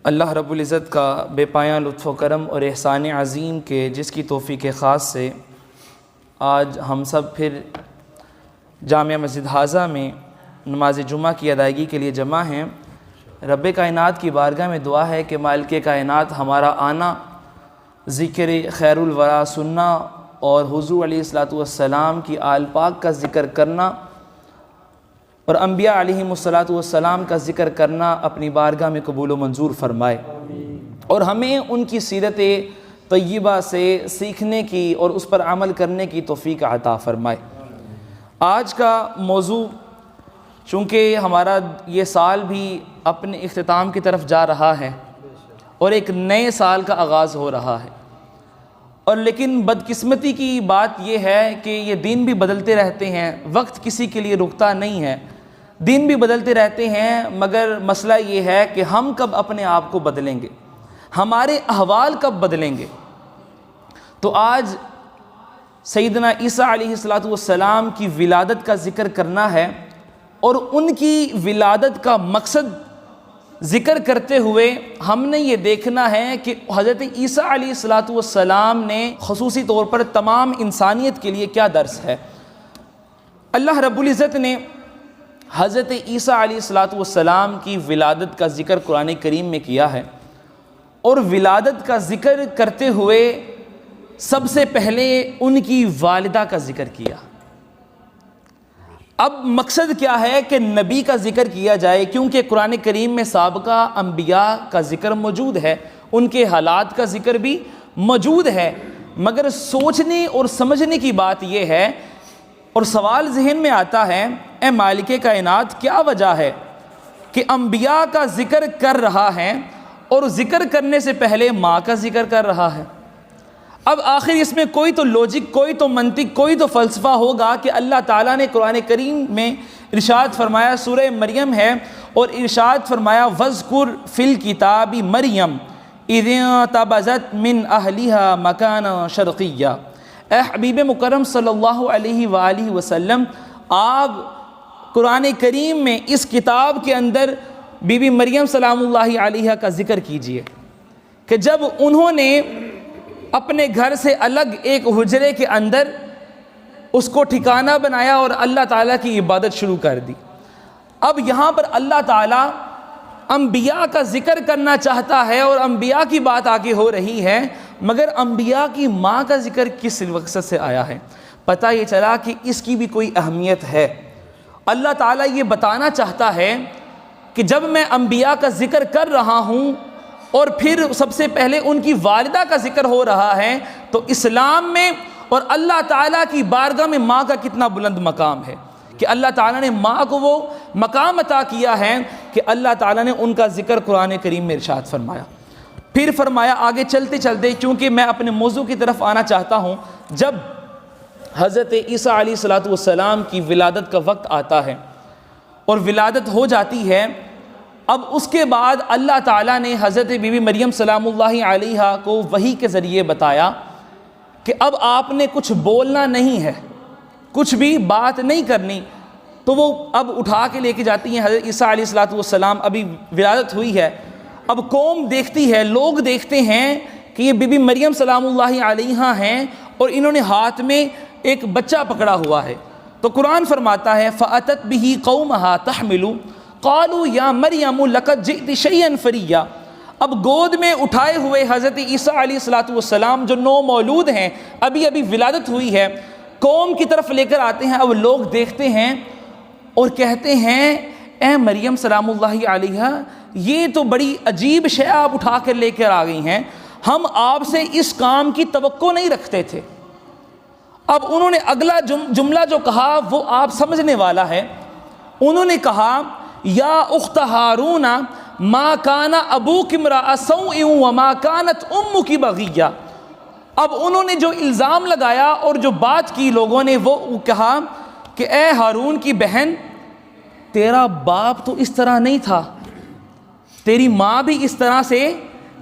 اللہ رب العزت کا بے پایاں لطف و کرم اور احسان عظیم کے جس کی توفیق خاص سے آج ہم سب پھر جامعہ مسجد حاضہ میں نماز جمعہ کی ادائیگی کے لیے جمع ہیں۔ رب کائنات کی بارگاہ میں دعا ہے کہ مالک کائنات ہمارا آنا، ذکر خیر الورا سننا اور حضور علیہ السلام کی آل پاک کا ذکر کرنا اور انبیاء علیہم السلام کا ذکر کرنا اپنی بارگاہ میں قبول و منظور فرمائے، اور ہمیں ان کی سیرت طیبہ سے سیکھنے کی اور اس پر عمل کرنے کی توفیق عطا فرمائے۔ آج کا موضوع، چونکہ ہمارا یہ سال بھی اپنے اختتام کی طرف جا رہا ہے اور ایک نئے سال کا آغاز ہو رہا ہے، اور لیکن بدقسمتی کی بات یہ ہے کہ یہ دن بھی بدلتے رہتے ہیں، وقت کسی کے لیے رکتا نہیں ہے، دن بھی بدلتے رہتے ہیں، مگر مسئلہ یہ ہے کہ ہم کب اپنے آپ کو بدلیں گے، ہمارے احوال کب بدلیں گے۔ تو آج سیدنا عیسیٰ علیہ السلام کی ولادت کا ذکر کرنا ہے، اور ان کی ولادت کا مقصد ذکر کرتے ہوئے ہم نے یہ دیکھنا ہے کہ حضرت عیسیٰ علیہ السلام نے خصوصی طور پر تمام انسانیت کے لیے کیا درس ہے۔ اللہ رب العزت نے حضرت عیسیٰ علیہ السلام کی ولادت کا ذکر قرآن کریم میں کیا ہے، اور ولادت کا ذکر کرتے ہوئے سب سے پہلے ان کی والدہ کا ذکر کیا۔ اب مقصد کیا ہے کہ نبی کا ذکر کیا جائے، کیونکہ قرآن کریم میں سابقہ انبیاء کا ذکر موجود ہے، ان کے حالات کا ذکر بھی موجود ہے، مگر سوچنے اور سمجھنے کی بات یہ ہے، اور سوال ذہن میں آتا ہے، اے مالک کائنات، کیا وجہ ہے کہ انبیاء کا ذکر کر رہا ہے اور ذکر کرنے سے پہلے ماں کا ذکر کر رہا ہے؟ اب آخر اس میں کوئی تو لوجک، کوئی تو منطق، کوئی تو فلسفہ ہوگا کہ اللہ تعالیٰ نے قرآن کریم میں ارشاد فرمایا، سورہ مریم ہے، اور ارشاد فرمایا وَاذْكُرْ فِي الْكِتَابِ مَرْيَمَ اِذِ انتَبَذَتْ مِنْ أَهْلِهَا مَكَانًا شَرْقِيًّا۔ اے حبیب مکرم صلی اللہ علیہ وآلہ وسلم، آپ قرآن کریم میں اس کتاب کے اندر بی بی مریم سلام اللہ علیہ کا ذکر کیجئے کہ جب انہوں نے اپنے گھر سے الگ ایک حجرے کے اندر اس کو ٹھکانہ بنایا اور اللہ تعالیٰ کی عبادت شروع کر دی۔ اب یہاں پر اللہ تعالیٰ انبیاء کا ذکر کرنا چاہتا ہے، اور انبیاء کی بات آگے ہو رہی ہے، مگر انبیاء کی ماں کا ذکر کس مقصد سے آیا ہے؟ پتہ یہ چلا کہ اس کی بھی کوئی اہمیت ہے۔ اللہ تعالیٰ یہ بتانا چاہتا ہے کہ جب میں انبیاء کا ذکر کر رہا ہوں اور پھر سب سے پہلے ان کی والدہ کا ذکر ہو رہا ہے، تو اسلام میں اور اللہ تعالیٰ کی بارگاہ میں ماں کا کتنا بلند مقام ہے، کہ اللہ تعالیٰ نے ماں کو وہ مقام عطا کیا ہے کہ اللہ تعالیٰ نے ان کا ذکر قرآن کریم میں ارشاد فرمایا۔ پھر فرمایا آگے چلتے چلتے، چونکہ میں اپنے موضوع کی طرف آنا چاہتا ہوں، جب حضرت عیسیٰ علیہ السلام کی ولادت کا وقت آتا ہے اور ولادت ہو جاتی ہے، اب اس کے بعد اللہ تعالیٰ نے حضرت بی بی مریم سلام اللہ علیہ کو وحی کے ذریعے بتایا کہ اب آپ نے کچھ بولنا نہیں ہے، کچھ بھی بات نہیں کرنی۔ تو وہ اب اٹھا کے لے کے جاتی ہیں حضرت عیسیٰ علیہ السلام، ابھی ولادت ہوئی ہے، اب قوم دیکھتی ہے، لوگ دیکھتے ہیں کہ یہ بی بی مریم سلام اللہ علیہ ہیں، اور انہوں نے ہاتھ میں ایک بچہ پکڑا ہوا ہے۔ تو قرآن فرماتا ہے فَأَتَتْ بِهِ قَوْمَهَا تَحْمِلُ قَالُوا يَا مَرْيَمُ لَقَدْ جِئْتِ شَيْئًا فَرِيًّا۔ اب گود میں اٹھائے ہوئے حضرت عیسیٰ علیہ السلام جو نو مولود ہیں، ابھی ابھی ولادت ہوئی ہے، قوم کی طرف لے کر آتے ہیں۔ اب لوگ دیکھتے ہیں اور کہتے ہیں، اے مریم سلام اللہ علیہ، یہ تو بڑی عجیب شے آپ اٹھا کر لے کر آ گئی ہیں، ہم آپ سے اس کام کی توقع نہیں رکھتے تھے۔ اب انہوں نے اگلا جملہ جو کہا وہ آپ سمجھنے والا ہے، انہوں نے کہا یا اخت ہارون ما کان ابوک امرأ سوء وما کانت امک بغیہ۔ اب انہوں نے جو الزام لگایا اور جو بات کی لوگوں نے، وہ کہا کہ اے ہارون کی بہن، تیرا باپ تو اس طرح نہیں تھا، تیری ماں بھی اس طرح سے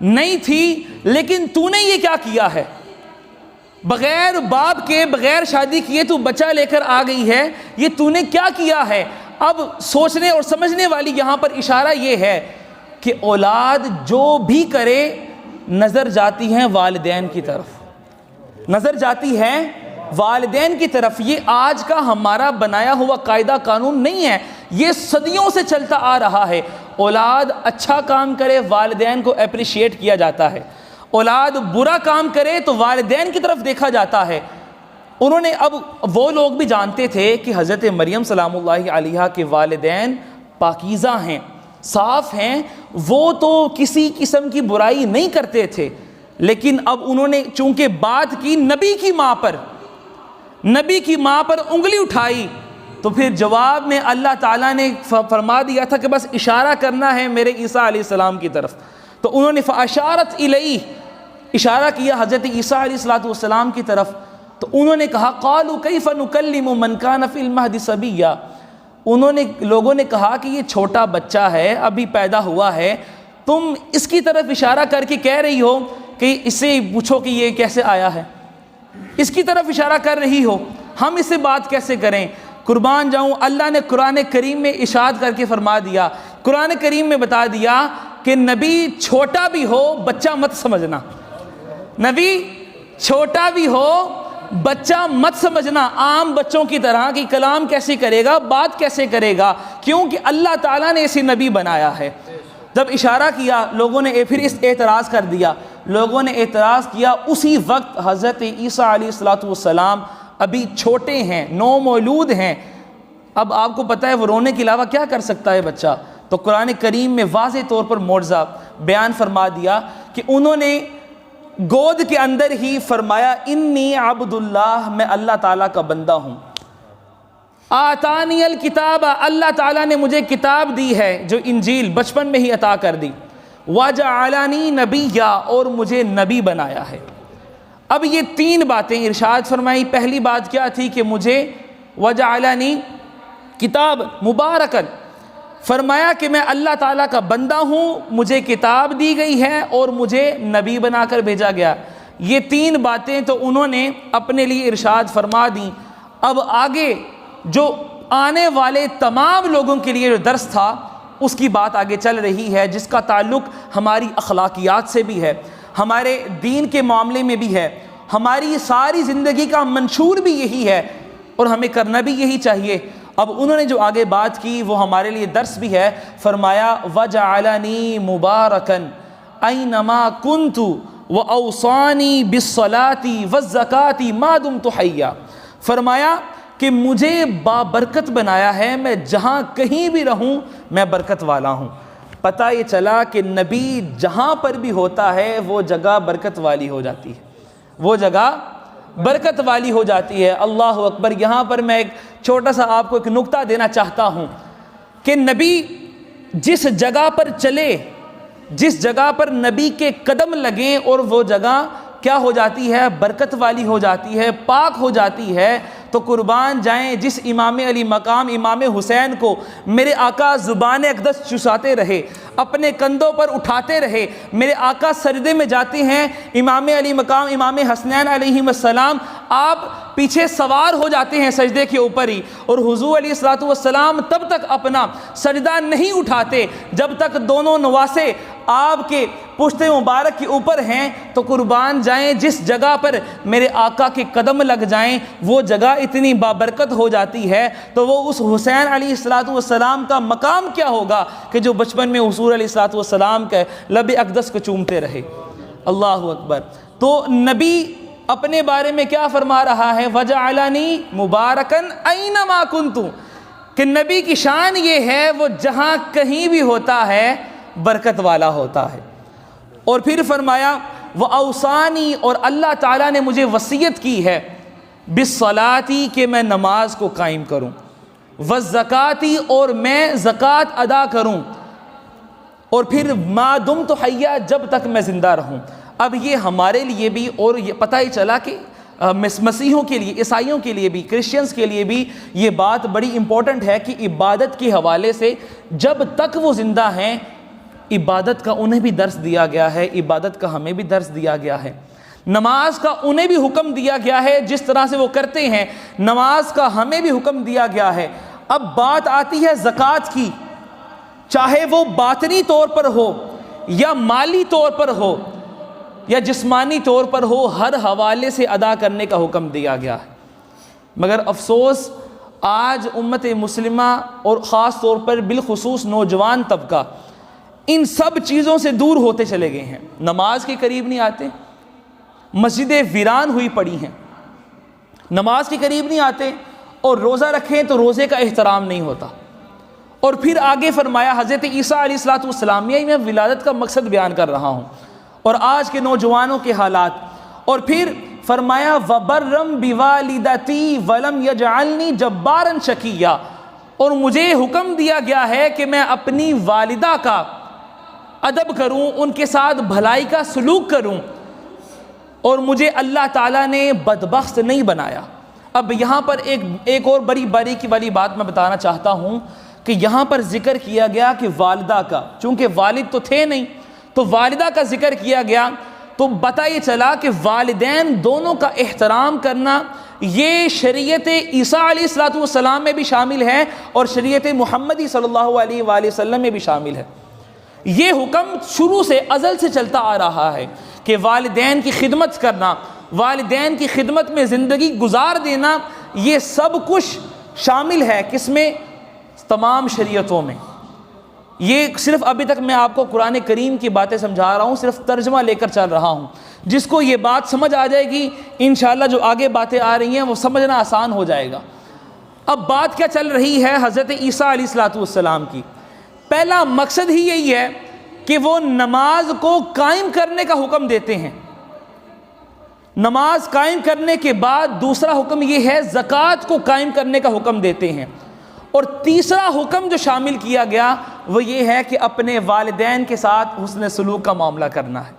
نہیں تھی، لیکن تو نے یہ کیا کیا ہے؟ بغیر باپ کے، بغیر شادی کیے تو بچہ لے کر آ گئی ہے، یہ تو نے کیا کیا ہے؟ اب سوچنے اور سمجھنے والی یہاں پر اشارہ یہ ہے کہ اولاد جو بھی کرے نظر جاتی ہیں والدین کی طرف، نظر جاتی ہے والدین کی طرف۔ یہ آج کا ہمارا بنایا ہوا قاعدہ قانون نہیں ہے، یہ صدیوں سے چلتا آ رہا ہے۔ اولاد اچھا کام کرے والدین کو اپریشیٹ کیا جاتا ہے، اولاد برا کام کرے تو والدین کی طرف دیکھا جاتا ہے۔ انہوں نے اب وہ لوگ بھی جانتے تھے کہ حضرت مریم سلام اللہ علیہا کے والدین پاکیزہ ہیں، صاف ہیں، وہ تو کسی قسم کی برائی نہیں کرتے تھے، لیکن اب انہوں نے چونکہ بات کی نبی کی ماں پر، نبی کی ماں پر انگلی اٹھائی، تو پھر جواب میں اللہ تعالیٰ نے فرما دیا تھا کہ بس اشارہ کرنا ہے میرے عیسیٰ علیہ السلام کی طرف۔ تو انہوں نے فَأَشَارَتْ إِلَيْهِ، اشارہ کیا حضرت عیسیٰ علیہ السلام کی طرف۔ تو انہوں نے کہا قَالُوا كَيْفَ نُكَلِّمُ مَنْ كَانَ فِي الْمَهْدِ صَبِيًّا، لوگوں نے کہا کہ یہ چھوٹا بچہ ہے، ابھی پیدا ہوا ہے، تم اس کی طرف اشارہ کر کے کہہ رہی ہو کہ اس سے پوچھو کہ یہ کیسے آیا ہے، اس کی طرف اشارہ کر رہی ہو، ہم اس سے بات کیسے کریں؟ قربان جاؤں، اللہ نے قرآن کریم میں ارشاد کر کے فرما دیا، قرآن کریم میں بتا دیا کہ نبی چھوٹا بھی ہو بچہ مت سمجھنا، نبی چھوٹا بھی ہو بچہ مت سمجھنا، عام بچوں کی طرح کہ کلام کیسے کرے گا، بات کیسے کرے گا، کیونکہ اللہ تعالیٰ نے اسے نبی بنایا ہے۔ جب اشارہ کیا لوگوں نے پھر اس اعتراض کر دیا، لوگوں نے اعتراض کیا، اسی وقت حضرت عیسیٰ علیہ السلام ابھی چھوٹے ہیں، نومولود ہیں، اب آپ کو پتہ ہے وہ رونے کے علاوہ کیا کر سکتا ہے بچہ؟ تو قرآن کریم میں واضح طور پر معجزہ بیان فرما دیا کہ انہوں نے گود کے اندر ہی فرمایا انی عبد اللہ، میں اللہ تعالیٰ کا بندہ ہوں، آتانی الکتاب، اللہ تعالیٰ نے مجھے کتاب دی ہے جو انجیل بچپن میں ہی عطا کر دی، وجعلنی نبیا، اور مجھے نبی بنایا ہے۔ اب یہ تین باتیں ارشاد فرمائی، پہلی بات کیا تھی کہ مجھے وجعلنی کتاب مبارکن، فرمایا کہ میں اللہ تعالیٰ کا بندہ ہوں، مجھے کتاب دی گئی ہے اور مجھے نبی بنا کر بھیجا گیا۔ یہ تین باتیں تو انہوں نے اپنے لیے ارشاد فرما دیں۔ اب آگے جو آنے والے تمام لوگوں کے لیے جو درس تھا اس کی بات آگے چل رہی ہے، جس کا تعلق ہماری اخلاقیات سے بھی ہے، ہمارے دین کے معاملے میں بھی ہے، ہماری ساری زندگی کا منشور بھی یہی ہے اور ہمیں کرنا بھی یہی چاہیے۔ اب انہوں نے جو آگے بات کی وہ ہمارے لیے درس بھی ہے، فرمایا وَجَعَلَنِي مُبَارَكًا أَيْنَمَا كُنْتُ وَأَوْصَانِي بِالصَّلَاةِ وَالزَّكَاةِ مَا دُمْتُ حَيًّا، فرمایا کہ مجھے بابرکت بنایا ہے، میں جہاں کہیں بھی رہوں میں برکت والا ہوں۔ پتہ یہ چلا کہ نبی جہاں پر بھی ہوتا ہے وہ جگہ برکت والی ہو جاتی ہے، وہ جگہ برکت والی ہو جاتی ہے۔ اللہ اکبر۔ یہاں پر میں ایک چھوٹا سا آپ کو ایک نکتہ دینا چاہتا ہوں کہ نبی جس جگہ پر چلے، جس جگہ پر نبی کے قدم لگیں اور وہ جگہ کیا ہو جاتی ہے؟ برکت والی ہو جاتی ہے، پاک ہو جاتی ہے۔ تو قربان جائیں جس امام علی مقام امام حسین کو میرے آقا زبان اقدس چساتے رہے، اپنے کندھوں پر اٹھاتے رہے، میرے آقا سجدے میں جاتے ہیں، امام علی مقام امام حسنین علیہ السلام آپ پیچھے سوار ہو جاتے ہیں سجدے کے اوپر ہی، اور حضور علیہ السلام تب تک اپنا سجدہ نہیں اٹھاتے جب تک دونوں نواسے آپ کے پشت مبارک کے اوپر ہیں۔ تو قربان جائیں جس جگہ پر میرے آقا کے قدم لگ جائیں وہ جگہ اتنی بابرکت ہو جاتی ہے، تو وہ اس حسین علیہ السلام کا مقام کیا ہوگا کہ جو بچپن میں حضور علیہ السلام کے لب اقدس کو چومتے رہے۔ اللہ اکبر۔ تو نبی اپنے بارے میں کیا فرما رہا ہے؟ وَجَعَلَنِي مُبَارَكًا أَيْنَمَا كُنْتُ، کہ نبی کی شان یہ ہے وہ جہاں کہیں بھی ہوتا ہے برکت والا ہوتا ہے۔ اور پھر فرمایا وَأَوْصَانِي، اور اللہ تعالیٰ نے مجھے وصیت کی ہے بِالصَّلَاةِ، کہ میں نماز کو قائم کروں، وَالزَّكَاةِ، اور میں زکوٰۃ ادا کروں، اور پھر مَا دُمْتُ حَيًّا، جب تک میں زندہ رہوں۔ اب یہ ہمارے لیے بھی، اور یہ پتہ ہی چلا کہ مسیحیوں کے لیے، عیسائیوں کے لیے بھی، کرسچنز کے لیے بھی یہ بات بڑی امپورٹنٹ ہے کہ عبادت کے حوالے سے جب تک وہ زندہ ہیں عبادت کا انہیں بھی درس دیا گیا ہے، عبادت کا ہمیں بھی درس دیا گیا ہے، نماز کا انہیں بھی حکم دیا گیا ہے جس طرح سے وہ کرتے ہیں، نماز کا ہمیں بھی حکم دیا گیا ہے۔ اب بات آتی ہے زکوٰۃ کی چاہے وہ باطنی طور پر ہو یا مالی طور پر ہو یا جسمانی طور پر ہو، ہر حوالے سے ادا کرنے کا حکم دیا گیا ہے۔ مگر افسوس آج امت مسلمہ اور خاص طور پر بالخصوص نوجوان طبقہ ان سب چیزوں سے دور ہوتے چلے گئے ہیں۔ نماز کے قریب نہیں آتے، مسجدیں ویران ہوئی پڑی ہیں، نماز کے قریب نہیں آتے، اور روزہ رکھیں تو روزے کا احترام نہیں ہوتا۔ اور پھر آگے فرمایا حضرت عیسیٰ علیہ السلام، یہ میں ولادت کا مقصد بیان کر رہا ہوں اور آج کے نوجوانوں کے حالات، اور پھر فرمایا وَبَرًّا بِوَالِدَتِي وَلَمْ يَجْعَلْنِي جَبَّارًا شَقِيًّا، اور مجھے حکم دیا گیا ہے کہ میں اپنی والدہ کا ادب کروں، ان کے ساتھ بھلائی کا سلوک کروں، اور مجھے اللہ تعالیٰ نے بدبخت نہیں بنایا۔ اب یہاں پر ایک اور بڑی باریکی والی بات میں بتانا چاہتا ہوں کہ یہاں پر ذکر کیا گیا کہ والدہ کا، چونکہ والد تو تھے نہیں تو والدہ کا ذکر کیا گیا، تو پتہ یہ چلا کہ والدین دونوں کا احترام کرنا یہ شریعت عیسیٰ علیہ السلام میں بھی شامل ہے اور شریعت محمدی صلی اللہ علیہ وآلہ وسلم میں بھی شامل ہے۔ یہ حکم شروع سے ازل سے چلتا آ رہا ہے کہ والدین کی خدمت کرنا، والدین کی خدمت میں زندگی گزار دینا، یہ سب کچھ شامل ہے کس میں؟ تمام شریعتوں میں۔ یہ صرف ابھی تک میں آپ کو قرآن کریم کی باتیں سمجھا رہا ہوں، صرف ترجمہ لے کر چل رہا ہوں، جس کو یہ بات سمجھ آ جائے گی انشاءاللہ جو آگے باتیں آ رہی ہیں وہ سمجھنا آسان ہو جائے گا۔ اب بات کیا چل رہی ہے حضرت عیسیٰ علیہ السلام کی؟ پہلا مقصد ہی یہی ہے کہ وہ نماز کو قائم کرنے کا حکم دیتے ہیں۔ نماز قائم کرنے کے بعد دوسرا حکم یہ ہے زکوٰۃ کو قائم کرنے کا حکم دیتے ہیں، اور تیسرا حکم جو شامل کیا گیا وہ یہ ہے کہ اپنے والدین کے ساتھ حسن سلوک کا معاملہ کرنا ہے۔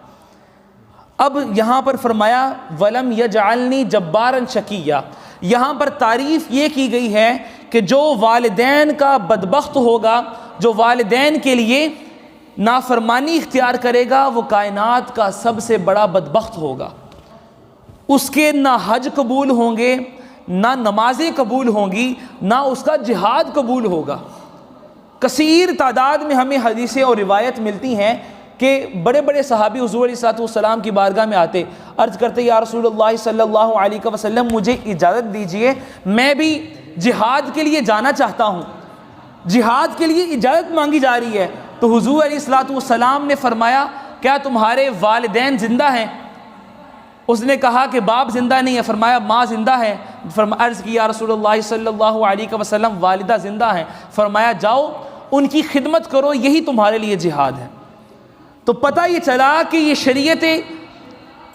اب یہاں پر فرمایا وَلَمْ يَجْعَلْنِي جَبَّارًا شَقِيًّا، یہاں پر تعریف یہ کی گئی ہے کہ جو والدین کا بدبخت ہوگا، جو والدین کے لیے نافرمانی اختیار کرے گا، وہ کائنات کا سب سے بڑا بدبخت ہوگا۔ اس کے نہ حج قبول ہوں گے، نہ نمازیں قبول ہوں گی، نہ اس کا جہاد قبول ہوگا۔ کثیر تعداد میں ہمیں حدیثیں اور روایت ملتی ہیں کہ بڑے بڑے صحابی حضور علیہ السلام کی بارگاہ میں آتے، عرض کرتے یا رسول اللہ صلی اللہ علیہ وسلم مجھے اجازت دیجئے، میں بھی جہاد کے لیے جانا چاہتا ہوں، جہاد کے لیے اجازت مانگی جا رہی ہے۔ تو حضور علیہ السلام نے فرمایا کیا تمہارے والدین زندہ ہیں؟ اس نے کہا کہ باپ زندہ نہیں ہے، فرمایا ماں زندہ ہے، عرض کی یا رسول اللہ صلی اللہ علیہ وسلم والدہ زندہ ہیں، فرمایا جاؤ ان کی خدمت کرو، یہی تمہارے لیے جہاد ہے۔ تو پتہ یہ چلا کہ یہ شریعت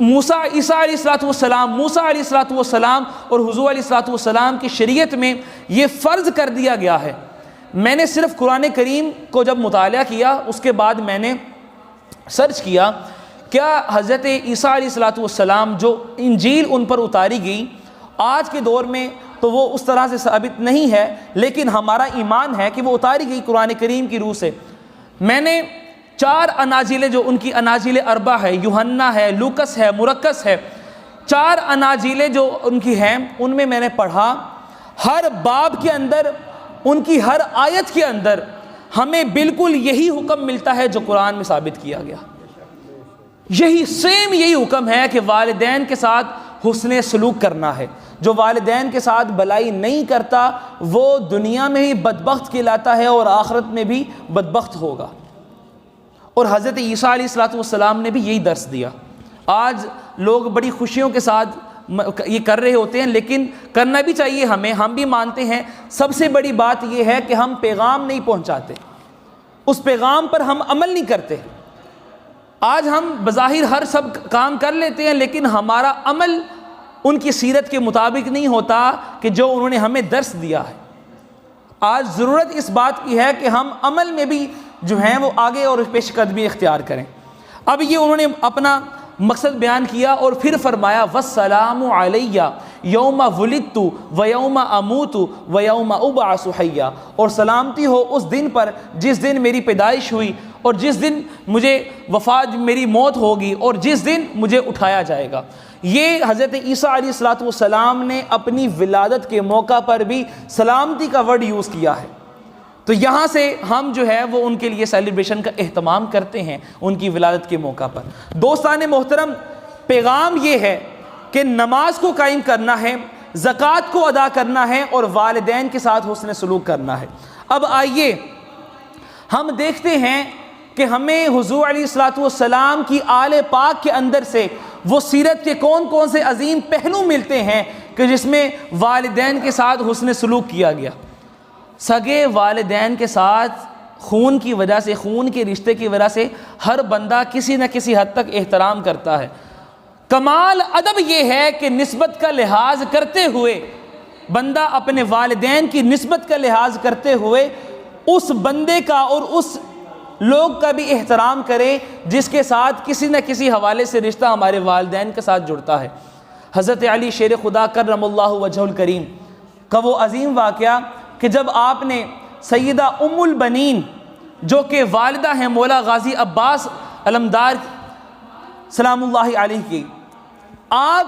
عیسیٰ علیہ السلام اور حضور علیہ السلام کی شریعت میں یہ فرض کر دیا گیا ہے۔ میں نے صرف قرآن کریم کو جب مطالعہ کیا اس کے بعد میں نے سرچ کیا کیا حضرت عیسیٰ علیہ السلام جو انجیل ان پر اتاری گئی آج کے دور میں تو وہ اس طرح سے ثابت نہیں ہے، لیکن ہمارا ایمان ہے کہ وہ اتاری گئی قرآن کریم کی روح سے۔ میں نے 4 اناجیلیں جو ان کی اناجیل اربع ہے، یوحنا ہے، لوکس ہے، مرقس ہے، 4 اناجیلیں جو ان کی ہیں ان میں نے پڑھا، ہر باب کے اندر ان کی ہر آیت کے اندر ہمیں بالکل یہی حکم ملتا ہے جو قرآن میں ثابت کیا گیا، یہی حکم ہے کہ والدین کے ساتھ حسن سلوک کرنا ہے۔ جو والدین کے ساتھ بلائی نہیں کرتا وہ دنیا میں ہی بدبخت کہلاتا ہے اور آخرت میں بھی بدبخت ہوگا۔ اور حضرت عیسیٰ علیہ السلام نے بھی یہی درس دیا۔ آج لوگ بڑی خوشیوں کے ساتھ یہ کر رہے ہوتے ہیں، لیکن کرنا بھی چاہیے ہمیں، ہم بھی مانتے ہیں۔ سب سے بڑی بات یہ ہے کہ ہم پیغام نہیں پہنچاتے، اس پیغام پر ہم عمل نہیں کرتے۔ آج ہم بظاہر ہر سب کام کر لیتے ہیں لیکن ہمارا عمل ان کی سیرت کے مطابق نہیں ہوتا کہ جو انہوں نے ہمیں درس دیا ہے۔ آج ضرورت اس بات کی ہے کہ ہم عمل میں بھی جو ہیں وہ آگے اور پیش قدمی اختیار کریں۔ اب یہ انہوں نے اپنا مقصد بیان کیا اور پھر فرمایا وَالسَّلَامُ عَلَيَّ يَوْمَ وُلِدتُّ وَيَوْمَ أَمُوتُ وَيَوْمَ أُبْعَثُ حَيًّا، اور سلامتی ہو اس دن پر جس دن میری پیدائش ہوئی اور جس دن مجھے وفات میری موت ہوگی اور جس دن مجھے اٹھایا جائے گا۔ یہ حضرت عیسیٰ علیہ السلام نے اپنی ولادت کے موقع پر بھی سلامتی کا ورڈ یوز کیا ہے۔ تو یہاں سے ہم جو ہے وہ ان کے لیے سیلیبریشن کا اہتمام کرتے ہیں ان کی ولادت کے موقع پر۔ دوستان محترم، پیغام یہ ہے کہ نماز کو قائم کرنا ہے، زکوٰۃ کو ادا کرنا ہے اور والدین کے ساتھ حسن سلوک کرنا ہے۔ اب آئیے ہم دیکھتے ہیں کہ ہمیں حضور علیہ الصلوۃ والسلام کی آل پاک کے اندر سے وہ سیرت کے کون کون سے عظیم پہلو ملتے ہیں کہ جس میں والدین کے ساتھ حسن سلوک کیا گیا۔ سگے والدین کے ساتھ خون کی وجہ سے، خون کے رشتے کی وجہ سے ہر بندہ کسی نہ کسی حد تک احترام کرتا ہے۔ کمال ادب یہ ہے کہ نسبت کا لحاظ کرتے ہوئے بندہ اپنے والدین کی نسبت کا لحاظ کرتے ہوئے اس بندے کا اور اس لوگ کا بھی احترام کرے جس کے ساتھ کسی نہ کسی حوالے سے رشتہ ہمارے والدین کے ساتھ جڑتا ہے۔ حضرت علی شیر خدا کرم اللہ وجہ الکریم کا وہ عظیم واقعہ کہ جب آپ نے سیدہ ام البنین جو کہ والدہ ہیں مولا غازی عباس علمدار سلام اللہ علیہ کی، آپ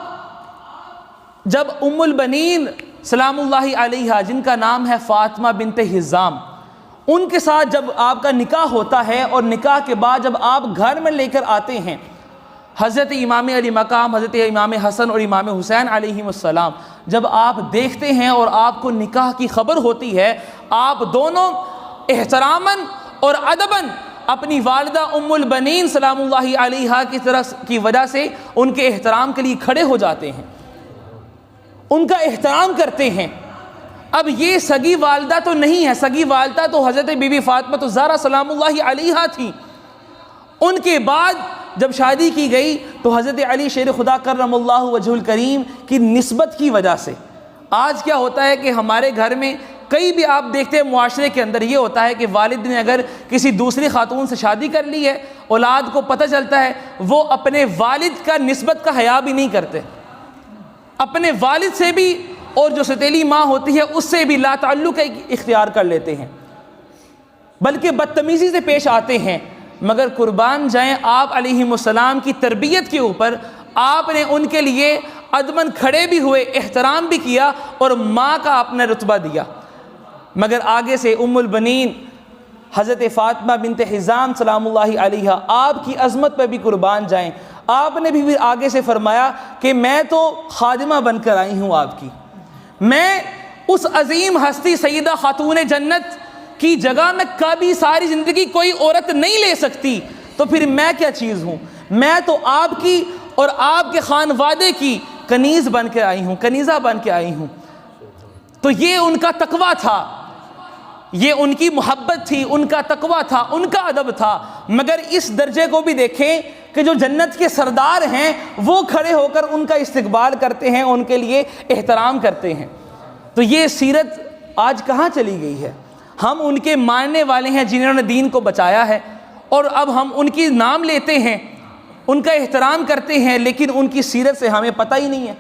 جب ام البنین سلام اللہ علیہ جن کا نام ہے فاطمہ بنت حزام، ان کے ساتھ جب آپ کا نکاح ہوتا ہے اور نکاح کے بعد جب آپ گھر میں لے کر آتے ہیں حضرت امام علی مقام، حضرت امام حسن اور امام حسین علیہم السلام، جب آپ دیکھتے ہیں اور آپ کو نکاح کی خبر ہوتی ہے، آپ دونوں احتراماً اور ادباً اپنی والدہ ام البنین سلام اللہ علیہا کی طرف کی وجہ سے ان کے احترام کے لیے کھڑے ہو جاتے ہیں، ان کا احترام کرتے ہیں۔ اب یہ سگی والدہ تو نہیں ہے، سگی والدہ تو حضرت بی بی فاطمہ تو زہرا سلام اللہ علیہا تھی۔ ان کے بعد جب شادی کی گئی تو حضرت علی شیر خدا کرم اللہ وجہ الکریم کی نسبت کی وجہ سے آج کیا ہوتا ہے کہ ہمارے گھر میں کئی بھی آپ دیکھتے ہیں معاشرے کے اندر یہ ہوتا ہے کہ والد نے اگر کسی دوسری خاتون سے شادی کر لی ہے، اولاد کو پتہ چلتا ہے، وہ اپنے والد کا نسبت کا حیا بھی نہیں کرتے، اپنے والد سے بھی اور جو ستیلی ماں ہوتی ہے اس سے بھی لا تعلق اختیار کر لیتے ہیں، بلکہ بدتمیزی سے پیش آتے ہیں۔ مگر قربان جائیں آپ علیہم السلام کی تربیت کے اوپر آپ نے ان کے لیے ادباً کھڑے بھی ہوئے، احترام بھی کیا اور ماں کا اپنا رتبہ دیا۔ مگر آگے سے ام البنین حضرت فاطمہ بنت حزام سلام اللہ علیہا آپ کی عظمت پہ بھی قربان جائیں، آپ نے بھی آگے سے فرمایا کہ میں تو خادمہ بن کر آئی ہوں آپ کی، میں اس عظیم ہستی سیدہ خاتون جنت کی جگہ میں کبھی ساری زندگی کوئی عورت نہیں لے سکتی، تو پھر میں کیا چیز ہوں؟ میں تو آپ کی اور آپ کے خانوادے کی کنیز بن کے آئی ہوں، کنیزہ بن کے آئی ہوں۔ تو یہ ان کا تقویٰ تھا، یہ ان کی محبت تھی، ان کا تقویٰ تھا، ان کا ادب تھا۔ مگر اس درجے کو بھی دیکھیں کہ جو جنت کے سردار ہیں وہ کھڑے ہو کر ان کا استقبال کرتے ہیں، ان کے لیے احترام کرتے ہیں۔ تو یہ سیرت آج کہاں چلی گئی ہے؟ ہم ان کے ماننے والے ہیں جنہوں نے دین کو بچایا ہے، اور اب ہم ان کی نام لیتے ہیں، ان کا احترام کرتے ہیں، لیکن ان کی سیرت سے ہمیں پتہ ہی نہیں ہے۔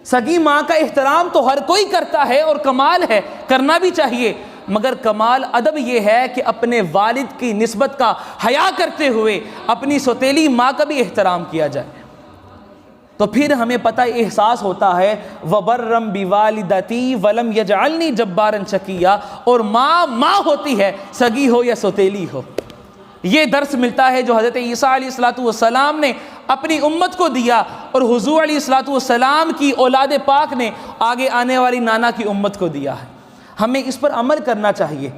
سگی ماں کا احترام تو ہر کوئی کرتا ہے اور کمال ہے، کرنا بھی چاہیے، مگر کمال ادب یہ ہے کہ اپنے والد کی نسبت کا حیا کرتے ہوئے اپنی سوتیلی ماں کا بھی احترام کیا جائے۔ تو پھر ہمیں پتہ احساس ہوتا ہے وَبَرًّا بِوَالِدَتِي وَلَمْ يَجْعَلْنِي جَبَّارًا شَقِيًّا، اور ماں ہوتی ہے، سگی ہو یا سوتیلی ہو۔ یہ درس ملتا ہے جو حضرت عیسیٰ علیہ الصلوۃ والسلام نے اپنی امت کو دیا، اور حضور علیہ الصلوۃ والسلام کی اولاد پاک نے آگے آنے والی نانا کی امت کو دیا ہے۔ ہمیں اس پر عمل کرنا چاہیے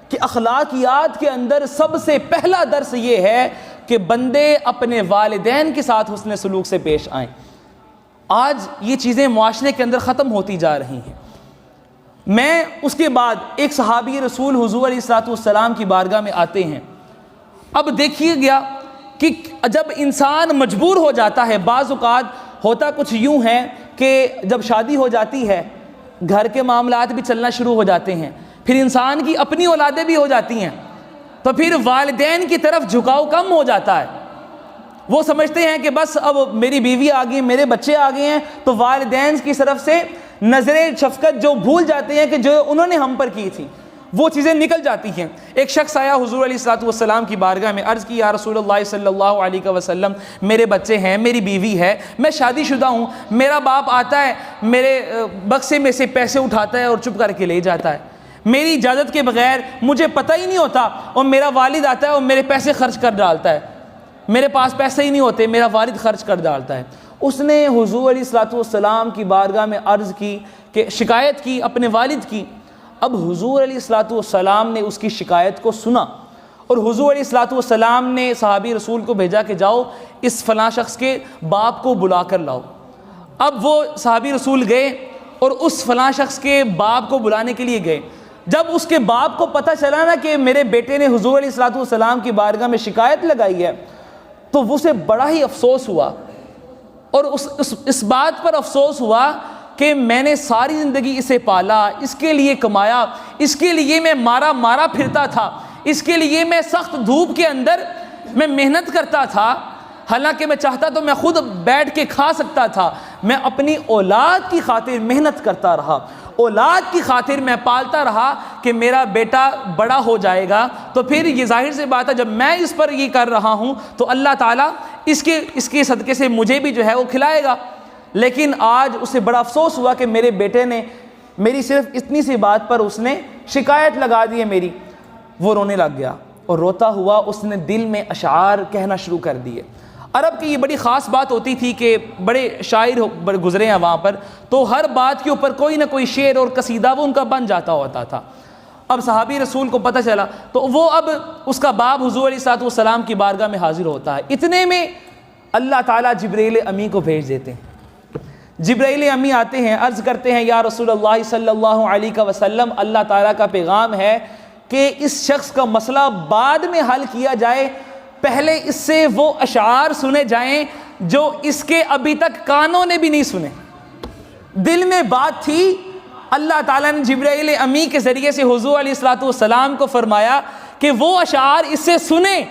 کہ اخلاقیات کے اندر سب سے پہلا درس یہ ہے کہ بندے اپنے والدین کے ساتھ حسن سلوک سے پیش آئیں۔ آج یہ چیزیں معاشرے کے اندر ختم ہوتی جا رہی ہیں۔ میں اس کے بعد ایک صحابی رسول حضور علیہ الصلوۃ والسلام کی بارگاہ میں آتے ہیں۔ اب دیکھیے گیا کہ جب انسان مجبور ہو جاتا ہے، بعض اوقات ہوتا کچھ یوں ہے کہ جب شادی ہو جاتی ہے گھر کے معاملات بھی چلنا شروع ہو جاتے ہیں، پھر انسان کی اپنی اولادیں بھی ہو جاتی ہیں، تو پھر والدین کی طرف جھکاؤ کم ہو جاتا ہے۔ وہ سمجھتے ہیں کہ بس اب میری بیوی آ گئی، میرے بچے آ گئے ہیں، تو والدین کی طرف سے نظر شفقت جو بھول جاتے ہیں کہ جو انہوں نے ہم پر کی تھی، وہ چیزیں نکل جاتی ہیں۔ ایک شخص آیا حضور علیہ الصلوۃ والسلام کی بارگاہ میں، عرض کی یا رسول اللہ صلی اللہ علیہ وسلم، میرے بچے ہیں، میری بیوی ہے، میں شادی شدہ ہوں، میرا باپ آتا ہے، میرے بکسے میں سے پیسے اٹھاتا ہے اور چپ کر کے لے جاتا ہے، میری اجازت کے بغیر مجھے پتہ ہی نہیں ہوتا، اور میرا والد آتا ہے اور میرے پیسے خرچ کر ڈالتا ہے، میرے پاس پیسے ہی نہیں ہوتے، میرا والد خرچ کر ڈالتا ہے۔ اس نے حضور علیہ الصلوۃ والسلام کی بارگاہ میں عرض کی کہ شکایت کی اپنے والد کی۔ اب حضور علیہ الصلوۃ والسلام نے اس کی شکایت کو سنا، اور حضور علیہ الصلوۃ والسلام نے صحابی رسول کو بھیجا کہ جاؤ اس فلاں شخص کے باپ کو بلا کر لاؤ۔ اب وہ صحابی رسول گئے اور اس فلاں شخص کے باپ کو بلانے کے لیے گئے۔ جب اس کے باپ کو پتہ چلا نا کہ میرے بیٹے نے حضور علیہ الصلوۃ والسلام کی بارگاہ میں شکایت لگائی ہے، تو اسے بڑا ہی افسوس ہوا، اور اس بات پر افسوس ہوا کہ میں نے ساری زندگی اسے پالا، اس کے لیے کمایا، اس کے لیے میں مارا پھرتا تھا، اس کے لیے میں سخت دھوپ کے اندر میں محنت کرتا تھا، حالانکہ میں چاہتا تو میں خود بیٹھ کے کھا سکتا تھا، میں اپنی اولاد کی خاطر محنت کرتا رہا، اولاد کی خاطر میں پالتا رہا کہ میرا بیٹا بڑا ہو جائے گا، تو پھر یہ ظاہر سے بات ہے جب میں اس پر یہ کر رہا ہوں تو اللہ تعالیٰ اس کے صدقے سے مجھے بھی جو ہے وہ کھلائے گا۔ لیکن آج اسے بڑا افسوس ہوا کہ میرے بیٹے نے میری صرف اتنی سی بات پر اس نے شکایت لگا دی ہے میری۔ وہ رونے لگ گیا، اور روتا ہوا اس نے دل میں اشعار کہنا شروع کر دیے۔ عرب کی یہ بڑی خاص بات ہوتی تھی کہ بڑے شاعر گزرے ہیں وہاں پر، تو ہر بات کے اوپر کوئی نہ کوئی شعر اور قصیدہ وہ ان کا بن جاتا ہوتا تھا۔ اب صحابی رسول کو پتہ چلا تو وہ اب اس کا باپ حضور علیہ الصلوۃ والسلام کی بارگاہ میں حاضر ہوتا ہے۔ اتنے میں اللہ تعالیٰ جبرائیل امی کو بھیج دیتے ہیں۔ جبرائیل امی آتے ہیں، عرض کرتے ہیں یا رسول اللہ صلی اللہ علیہ وسلم، اللہ تعالیٰ کا پیغام ہے کہ اس شخص کا مسئلہ بعد میں حل کیا جائے، پہلے اس سے وہ اشعار سنے جائیں جو اس کے ابھی تک کانوں نے بھی نہیں سنے۔ دل میں بات تھی، اللہ تعالیٰ نے جبرائیل امی کے ذریعے سے حضور علیہ الصلوۃ والسلام کو فرمایا کہ وہ اشعار اس سے سنیں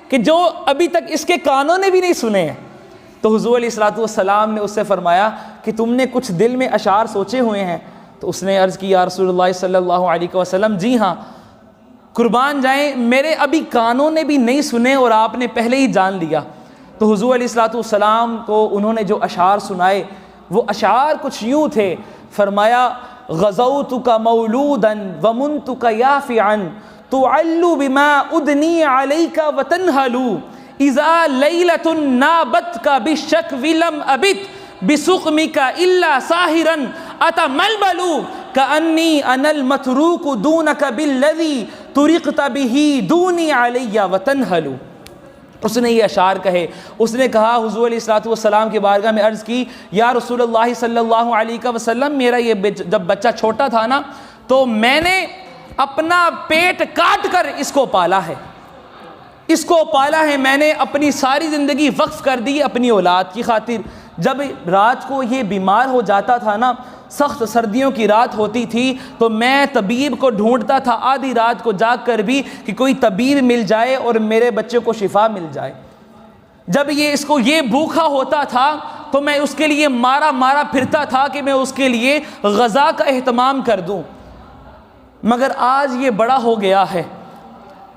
کہ جو ابھی تک اس کے کانوں نے بھی نہیں سنے ہیں۔ تو حضور علیہ الصلوۃ والسلام نے اس سے فرمایا کہ تم نے کچھ دل میں اشعار سوچے ہوئے ہیں؟ تو اس نے عرض کی یا رسول اللہ صلی اللہ علیہ وسلم، جی ہاں، قربان جائیں میرے ابھی کانوں نے بھی نہیں سنے اور آپ نے پہلے ہی جان لیا۔ تو حضور علیہ الصلوۃ والسلام کو انہوں نے جو اشعار سنائے وہ اشعار کچھ یوں تھے، فرمایا غزوتک مولودا ومنتک یافعا تعل بما ادنی علیک وتنہل اذا لیلۃ نابتک بالشکو لم ابت بسقمک الا ساہرا اتململ کأنی انا المتروک دونک بالذی طرقت به دونی علی وتنہل۔ اس نے یہ اشعار کہے، اس نے کہا حضور علیہ الصلوۃ والسلام کی بارگاہ میں عرض کی یا رسول اللہ صلی اللہ علیہ وسلم، میرا یہ جب بچہ چھوٹا تھا نا تو میں نے اپنا پیٹ کاٹ کر اس کو پالا ہے، اس کو پالا ہے، میں نے اپنی ساری زندگی وقف کر دی اپنی اولاد کی خاطر۔ جب رات کو یہ بیمار ہو جاتا تھا نا، سخت سردیوں کی رات ہوتی تھی تو میں طبیب کو ڈھونڈتا تھا آدھی رات کو جاگ کر بھی کہ کوئی طبیب مل جائے اور میرے بچے کو شفا مل جائے۔ جب اس کو یہ بھوکا ہوتا تھا تو میں اس کے لیے مارا پھرتا تھا کہ میں اس کے لیے غذا کا اہتمام کر دوں، مگر آج یہ بڑا ہو گیا ہے،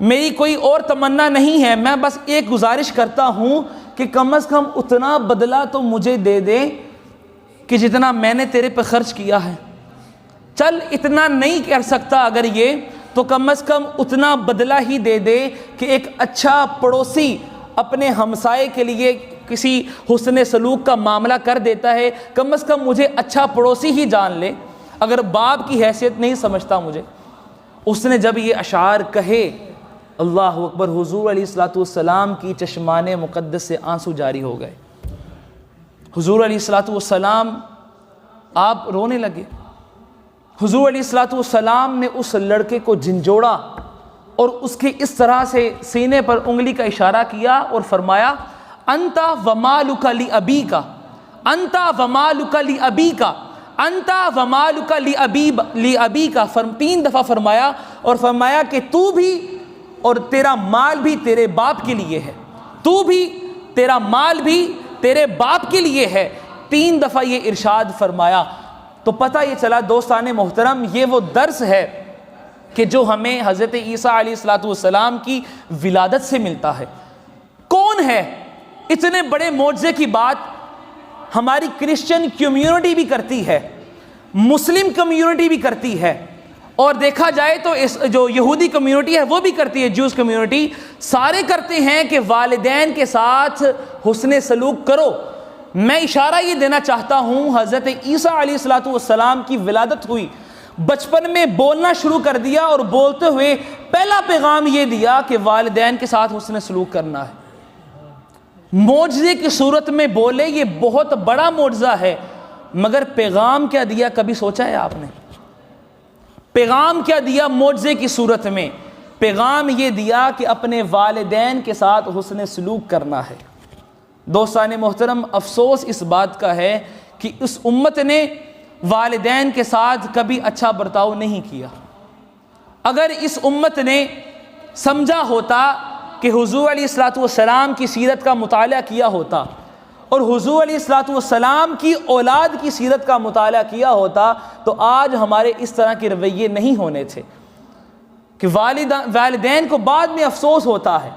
میری کوئی اور تمنا نہیں ہے، میں بس ایک گزارش کرتا ہوں کہ کم از کم اتنا بدلہ تو مجھے دے دے کہ جتنا میں نے تیرے پہ خرچ کیا ہے۔ چل اتنا نہیں کر سکتا اگر یہ، تو کم از کم اتنا بدلہ ہی دے دے کہ ایک اچھا پڑوسی اپنے ہمسائے کے لیے کسی حسن سلوک کا معاملہ کر دیتا ہے، کم از کم مجھے اچھا پڑوسی ہی جان لے، اگر باپ کی حیثیت نہیں سمجھتا مجھے۔ اس نے جب یہ اشعار کہے، اللہ اکبر، حضور علیہ الصلوۃ والسلام کی چشمان مقدس سے آنسو جاری ہو گئے۔ حضور علیہ الصلوۃ والسلام آپ رونے لگے۔ حضور علیہ الصلوۃ والسلام نے اس لڑکے کو جھنجھوڑا اور اس کے اس طرح سے سینے پر انگلی کا اشارہ کیا اور فرمایا انت ومالک لابیک، انت ومالک لابیک، انت ومالک لابیک، 3 دفعہ فرمایا، اور فرمایا کہ تو بھی اور تیرا مال بھی تیرے باپ کے لیے ہے، تو بھی، تیرا مال بھی تیرے باپ کے لیے ہے، 3 دفعہ یہ ارشاد فرمایا۔ تو پتہ یہ چلا دوستان محترم، یہ وہ درس ہے کہ جو ہمیں حضرت عیسیٰ علیہ الصلوۃ والسلام کی ولادت سے ملتا ہے۔ کون ہے؟ اتنے بڑے معجزے کی بات ہماری کرسچن کمیونٹی بھی کرتی ہے، مسلم کمیونٹی بھی کرتی ہے، اور دیکھا جائے تو اس جو یہودی کمیونٹی ہے وہ بھی کرتی ہے، جوز کمیونٹی، سارے کرتے ہیں کہ والدین کے ساتھ حسن سلوک کرو۔ میں اشارہ یہ دینا چاہتا ہوں، حضرت عیسیٰ علیہ السلام کی ولادت ہوئی، بچپن میں بولنا شروع کر دیا، اور بولتے ہوئے پہلا پیغام یہ دیا کہ والدین کے ساتھ حسن سلوک کرنا ہے۔ معجزے کی صورت میں بولے، یہ بہت بڑا معجزہ ہے، مگر پیغام کیا دیا کبھی سوچا ہے آپ نے؟ پیغام کیا دیا معجزے کی صورت میں؟ پیغام یہ دیا کہ اپنے والدین کے ساتھ حسن سلوک کرنا ہے۔ دوستان محترم، افسوس اس بات کا ہے کہ اس امت نے والدین کے ساتھ کبھی اچھا برتاؤ نہیں کیا۔ اگر اس امت نے سمجھا ہوتا کہ حضور علیہ السلام کی سیرت کا مطالعہ کیا ہوتا، اور حضور علیہ السلام کی اولاد کی سیرت کا مطالعہ کیا ہوتا، تو آج ہمارے اس طرح کے رویے نہیں ہونے تھے کہ والدین کو بعد میں افسوس ہوتا ہے۔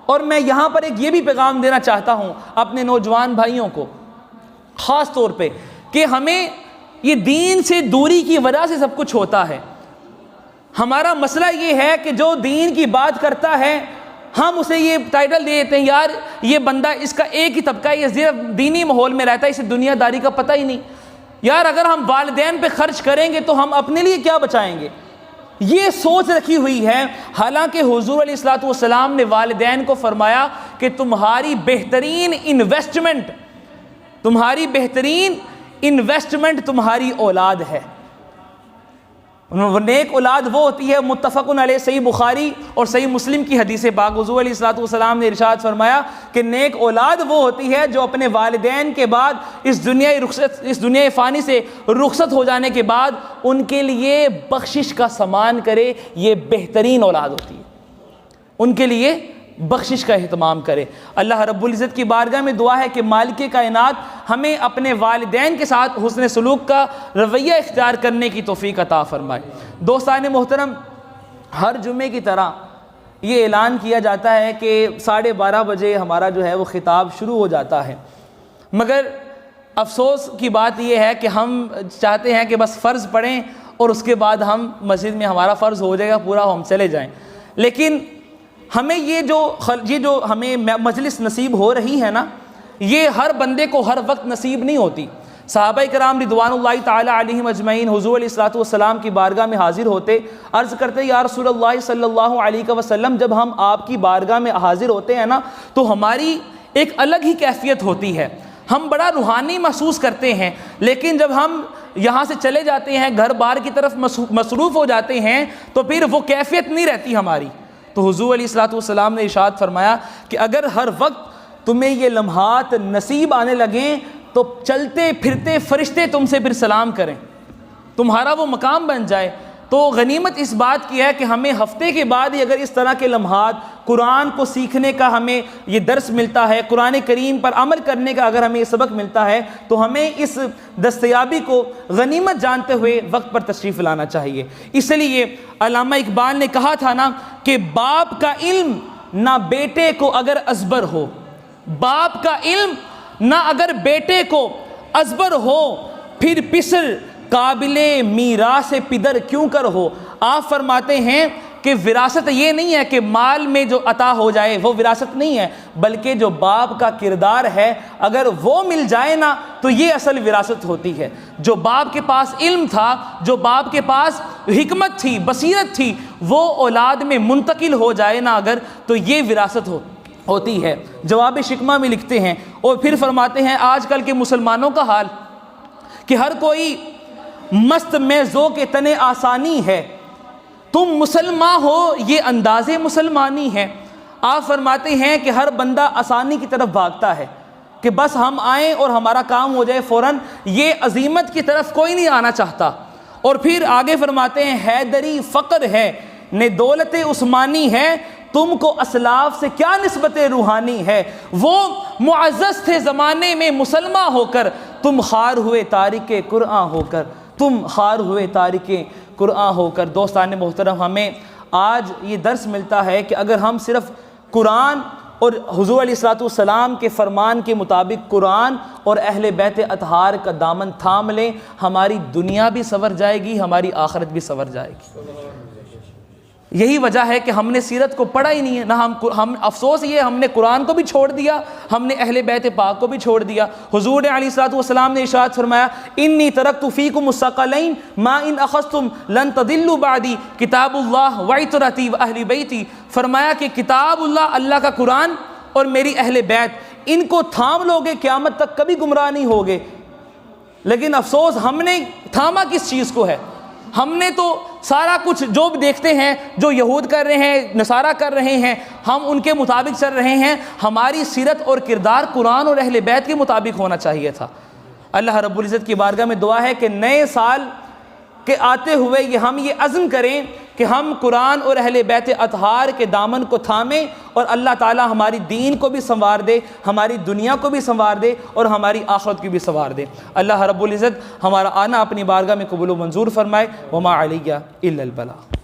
اور میں یہاں پر ایک یہ بھی پیغام دینا چاہتا ہوں اپنے نوجوان بھائیوں کو، خاص طور پہ، کہ ہمیں یہ دین سے دوری کی وجہ سے سب کچھ ہوتا ہے۔ ہمارا مسئلہ یہ ہے کہ جو دین کی بات کرتا ہے ہم اسے یہ ٹائٹل دے دیتے ہیں، یار یہ بندہ، اس کا ایک ہی طبقہ ہے، یہ صرف دینی ماحول میں رہتا ہے، اسے دنیا داری کا پتہ ہی نہیں۔ یار اگر ہم والدین پہ خرچ کریں گے تو ہم اپنے لیے کیا بچائیں گے؟ یہ سوچ رکھی ہوئی ہے۔ حالانکہ حضور علیہ السلام نے والدین کو فرمایا کہ تمہاری بہترین انویسٹمنٹ تمہاری اولاد ہے۔ نیک اولاد وہ ہوتی ہے، متفق علیہ، صحیح بخاری اور صحیح مسلم کی حدیث پاک، حضور علیہ السلام نے ارشاد فرمایا کہ نیک اولاد وہ ہوتی ہے جو اپنے والدین کے بعد اس دنیا فانی سے رخصت ہو جانے کے بعد ان کے لیے بخشش کا سامان کرے۔ یہ بہترین اولاد ہوتی ہے، ان کے لیے بخشش کا اہتمام کرے۔ اللہ رب العزت کی بارگاہ میں دعا ہے کہ مالک کائنات ہمیں اپنے والدین کے ساتھ حسن سلوک کا رویہ اختیار کرنے کی توفیق عطا فرمائے۔ دوستان محترم، ہر جمعے کی طرح یہ اعلان کیا جاتا ہے کہ 12:30 بجے ہمارا جو ہے وہ خطاب شروع ہو جاتا ہے، مگر افسوس کی بات یہ ہے کہ ہم چاہتے ہیں کہ بس فرض پڑھیں اور اس کے بعد ہم مسجد میں ہمارا فرض ہو جائے گا پورا، ہم چلے جائیں۔ لیکن ہمیں یہ جو ہمیں مجلس نصیب ہو رہی ہے نا، یہ ہر بندے کو ہر وقت نصیب نہیں ہوتی۔ صحابہ کرام رضوان اللہ تعالی علیہم اجمعین حضور علیہ السلام کی بارگاہ میں حاضر ہوتے، عرض کرتے یا رسول اللہ صلی اللہ علیہ وسلم، جب ہم آپ کی بارگاہ میں حاضر ہوتے ہیں نا تو ہماری ایک الگ ہی کیفیت ہوتی ہے، ہم بڑا روحانی محسوس کرتے ہیں، لیکن جب ہم یہاں سے چلے جاتے ہیں، گھر بار کی طرف مصروف ہو جاتے ہیں، تو پھر وہ کیفیت نہیں رہتی ہماری۔ تو حضور علیہ السلام نے ارشاد فرمایا کہ اگر ہر وقت تمہیں یہ لمحات نصیب آنے لگیں تو چلتے پھرتے فرشتے تم سے پھر سلام کریں، تمہارا وہ مقام بن جائے۔ تو غنیمت اس بات کی ہے کہ ہمیں ہفتے کے بعد ہی اگر اس طرح کے لمحات، قرآن کو سیکھنے کا ہمیں یہ درس ملتا ہے، قرآن کریم پر عمل کرنے کا اگر ہمیں یہ سبق ملتا ہے، تو ہمیں اس دستیابی کو غنیمت جانتے ہوئے وقت پر تشریف لانا چاہیے۔ اس لیے علامہ اقبال نے کہا تھا نا کہ باپ کا علم نہ بیٹے کو اگر ازبر ہو، باپ کا علم نہ اگر بیٹے کو ازبر ہو، پھر پسر قابل میراث پدر کیوں کر ہو۔ آپ فرماتے ہیں کہ وراثت یہ نہیں ہے کہ مال میں جو عطا ہو جائے وہ وراثت نہیں ہے، بلکہ جو باپ کا کردار ہے اگر وہ مل جائے نا تو یہ اصل وراثت ہوتی ہے۔ جو باپ کے پاس علم تھا، جو باپ کے پاس حکمت تھی، بصیرت تھی، وہ اولاد میں منتقل ہو جائے نا اگر، تو یہ وراثت ہوتی ہے۔ جواب شکمہ میں لکھتے ہیں اور پھر فرماتے ہیں آج کل کے مسلمانوں کا حال کہ ہر کوئی مست میں ذوق تن آسانی ہے، تم مسلمان ہو یہ انداز مسلمانی ہے۔ آپ فرماتے ہیں کہ ہر بندہ آسانی کی طرف بھاگتا ہے کہ بس ہم آئیں اور ہمارا کام ہو جائے فوراً، یہ عظیمت کی طرف کوئی نہیں آنا چاہتا۔ اور پھر آگے فرماتے ہیں حیدری فقر ہے نے دولت عثمانی ہے، تم کو اسلاف سے کیا نسبت روحانی ہے۔ وہ معزز تھے زمانے میں مسلمان ہو کر، تم خار ہوئے تارک قرآن ہو کر، تم خار ہوئے تارک قرآن ہو کر۔ دوستان محترم، ہمیں آج یہ درس ملتا ہے کہ اگر ہم صرف قرآن اور حضور علیہ الصلوۃ والسلام کے فرمان کے مطابق قرآن اور اہل بیت اطہار کا دامن تھام لیں، ہماری دنیا بھی سنور جائے گی، ہماری آخرت بھی سنور جائے گی۔ یہی وجہ ہے کہ ہم نے سیرت کو پڑھا ہی نہیں ہے، نہ ہم افسوس یہ ہم نے قرآن کو بھی چھوڑ دیا، ہم نے اہل بیت پاک کو بھی چھوڑ دیا۔ حضور علیہ الصلوۃ والسلام نے ارشاد فرمایا انی ترکت فیکم الثقلین ما ان اخذتم لن تضلوا بعدی کتاب اللہ وعترتی واہل بیتی، فرمایا کہ کتاب اللہ، اللہ کا قرآن اور میری اہل بیت، ان کو تھام لوگے قیامت تک کبھی گمراہ نہیں ہوگے۔ لیکن افسوس ہم نے تھاما کس چیز کو ہے؟ ہم نے تو سارا کچھ جو بھی دیکھتے ہیں، جو یہود کر رہے ہیں، نصارہ کر رہے ہیں، ہم ان کے مطابق چل رہے ہیں۔ ہماری سیرت اور کردار قرآن اور اہل بیت کے مطابق ہونا چاہیے تھا۔ اللہ رب العزت کی بارگاہ میں دعا ہے کہ نئے سال کے آتے ہوئے ہم یہ عزم کریں کہ ہم قرآن اور اہل بیت اطہار کے دامن کو تھامیں، اور اللہ تعالی ہماری دین کو بھی سنوار دے، ہماری دنیا کو بھی سنوار دے، اور ہماری آخرت کو بھی سنوار دے۔ اللہ رب العزت ہمارا آنا اپنی بارگاہ میں قبول و منظور فرمائے۔ وما علیہ الا البلاغ۔